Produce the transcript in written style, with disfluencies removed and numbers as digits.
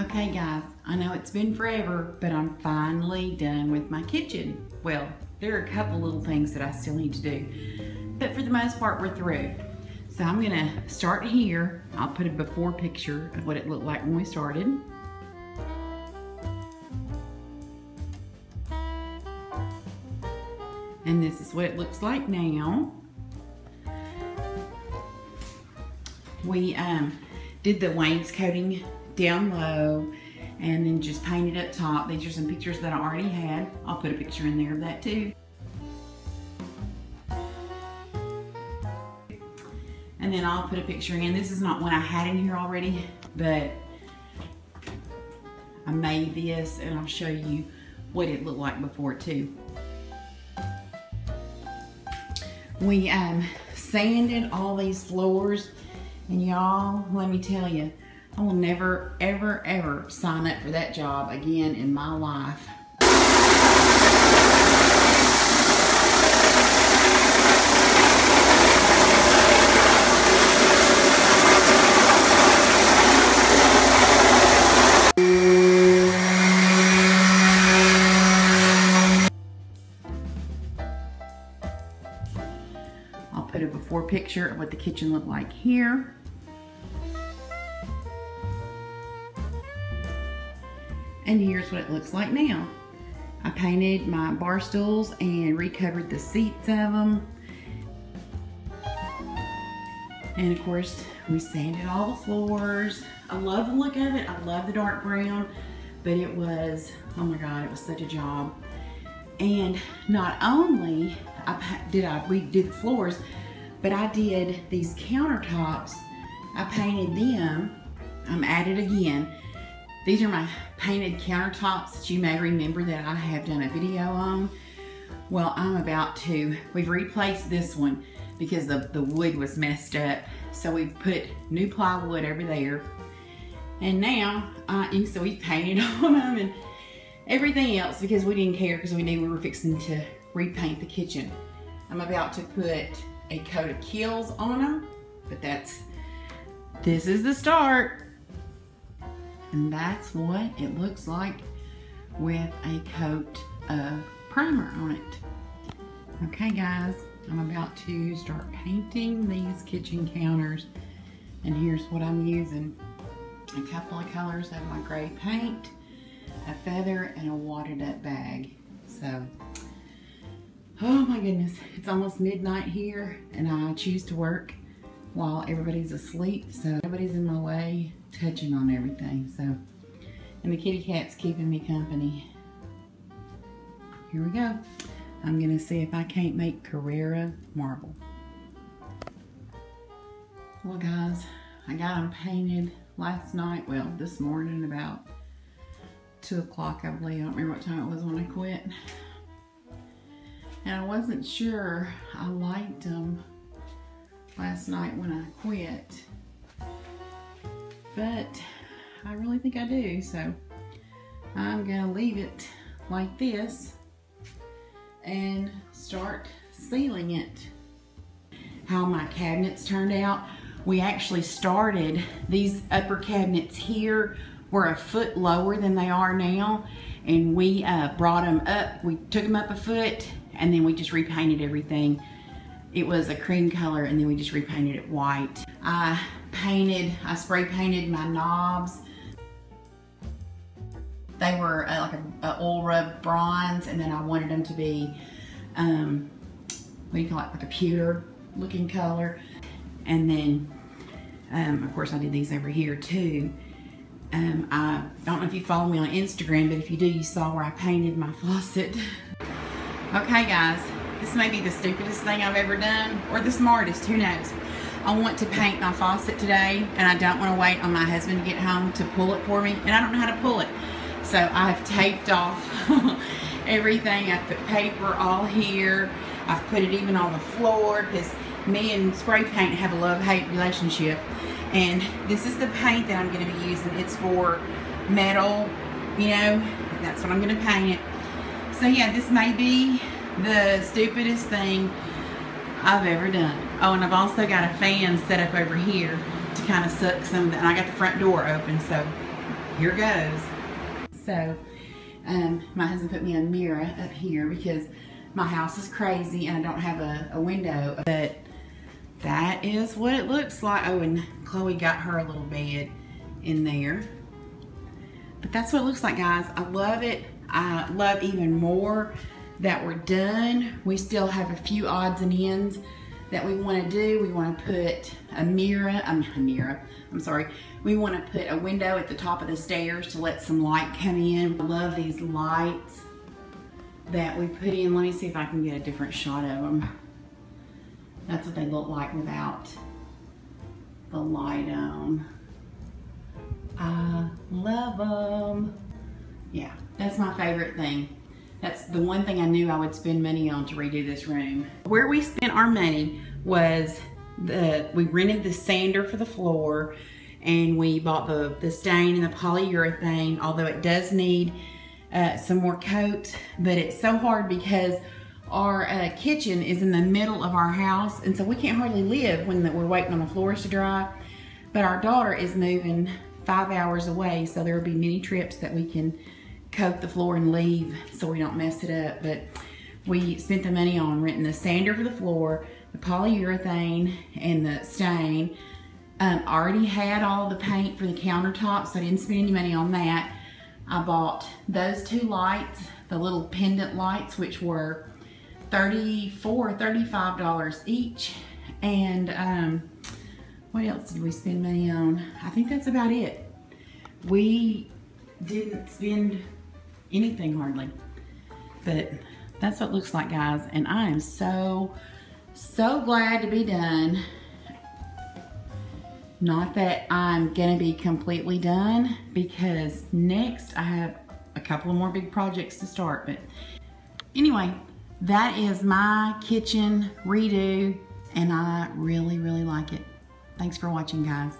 Okay guys, I know it's been forever, but I'm finally done with my kitchen. Well, there are a couple little things that I still need to do, but for the most part we're through. So I'm gonna start here. I'll put a before picture of what it looked like when we started. And this is what it looks like now. We did the wainscoting down low and then just painted up top. These are some pictures that I already had. I'll put a picture in there of that too. And then I'll put a picture in. This is not one I had in here already, but I made this and I'll show you what it looked like before too. We sanded all these floors, and y'all, let me tell you, I will never, ever, ever sign up for that job again in my life. I'll put a before picture of what the kitchen looked like here. And here's what it looks like now. I painted my bar stools and recovered the seats of them. And of course, we sanded all the floors. I love the look of it. I love the dark brown, but it was, oh my God, it was such a job. And not only we did the floors, but I did these countertops. I painted them. I'm at it again. These are my painted countertops that you may remember that I have done a video on. Well, we've replaced this one because the wood was messed up. So we put new plywood over there. And now, so we painted on them and everything else because we didn't care because we knew we were fixing to repaint the kitchen. I'm about to put a coat of Kilz on them, but this is the start. And that's what it looks like with a coat of primer on it. Okay guys, I'm about to start painting these kitchen counters. And here's what I'm using. A couple of colors of my gray paint, a feather, and a wadded up bag. So, oh my goodness, it's almost midnight here and I choose to work while everybody's asleep, so nobody's in my way touching on everything. So, and the kitty cat's keeping me company. Here we go. I'm gonna see if I can't make Carrara marble. Well guys, I got them painted last night, well this morning about 2 o'clock I believe. I don't remember what time it was when I quit. And I wasn't sure I liked them last night when I quit, but I really think I do, so I'm gonna leave it like this and start sealing it. How my cabinets turned out, we actually started, these upper cabinets here were a foot lower than they are now, and we brought them up, we took them up a foot, and then we just repainted everything. It was a cream color and then we just repainted it white. I spray painted my knobs. They were like a oil rub bronze, and then I wanted them to be, what do you call it, like a pewter looking color. And then, of course I did these over here too. I don't know if you follow me on Instagram, but if you do, you saw where I painted my faucet. Okay guys, this may be the stupidest thing I've ever done, or the smartest, who knows. I want to paint my faucet today, and I don't want to wait on my husband to get home to pull it for me, and I don't know how to pull it. So I've taped off everything. I've put paper all here. I've put it even on the floor, because me and spray paint have a love-hate relationship. And this is the paint that I'm going to be using. It's for metal, you know, that's what I'm going to paint it. So yeah, this may be the stupidest thing I've ever done. Oh, and I've also got a fan set up over here to kind of suck some, and I got the front door open, so here goes. So, my husband put me a mirror up here because my house is crazy and I don't have a window. But that is what it looks like. Oh, and Chloe got her a little bed in there. But that's what it looks like, guys. I love it. I love even more that we're done. We still have a few odds and ends that we want to do. We want to put we want to put a window at the top of the stairs to let some light come in. I love these lights that we put in. Let me see if I can get a different shot of them. That's what they look like without the light on. I love them. Yeah, that's my favorite thing. That's the one thing I knew I would spend money on to redo this room. Where we spent our money was we rented the sander for the floor, and we bought the stain and the polyurethane, although it does need some more coat. But it's so hard because our kitchen is in the middle of our house, and so we can't hardly live when we're waiting on the floors to dry. But our daughter is moving 5 hours away, so there will be many trips that we can coat the floor and leave so we don't mess it up. But we spent the money on renting the sander for the floor, the polyurethane, and the stain. Already had all the paint for the countertops, so I didn't spend any money on that. I bought those two lights, the little pendant lights, which were $34 or $35 each. And what else did we spend money on? I think that's about it. We didn't spend anything hardly, but that's what it looks like, guys. And I am so glad to be done. Not that I'm gonna be completely done, because next I have a couple of more big projects to start. But anyway, that is my kitchen redo, and I really like it. Thanks for watching, guys.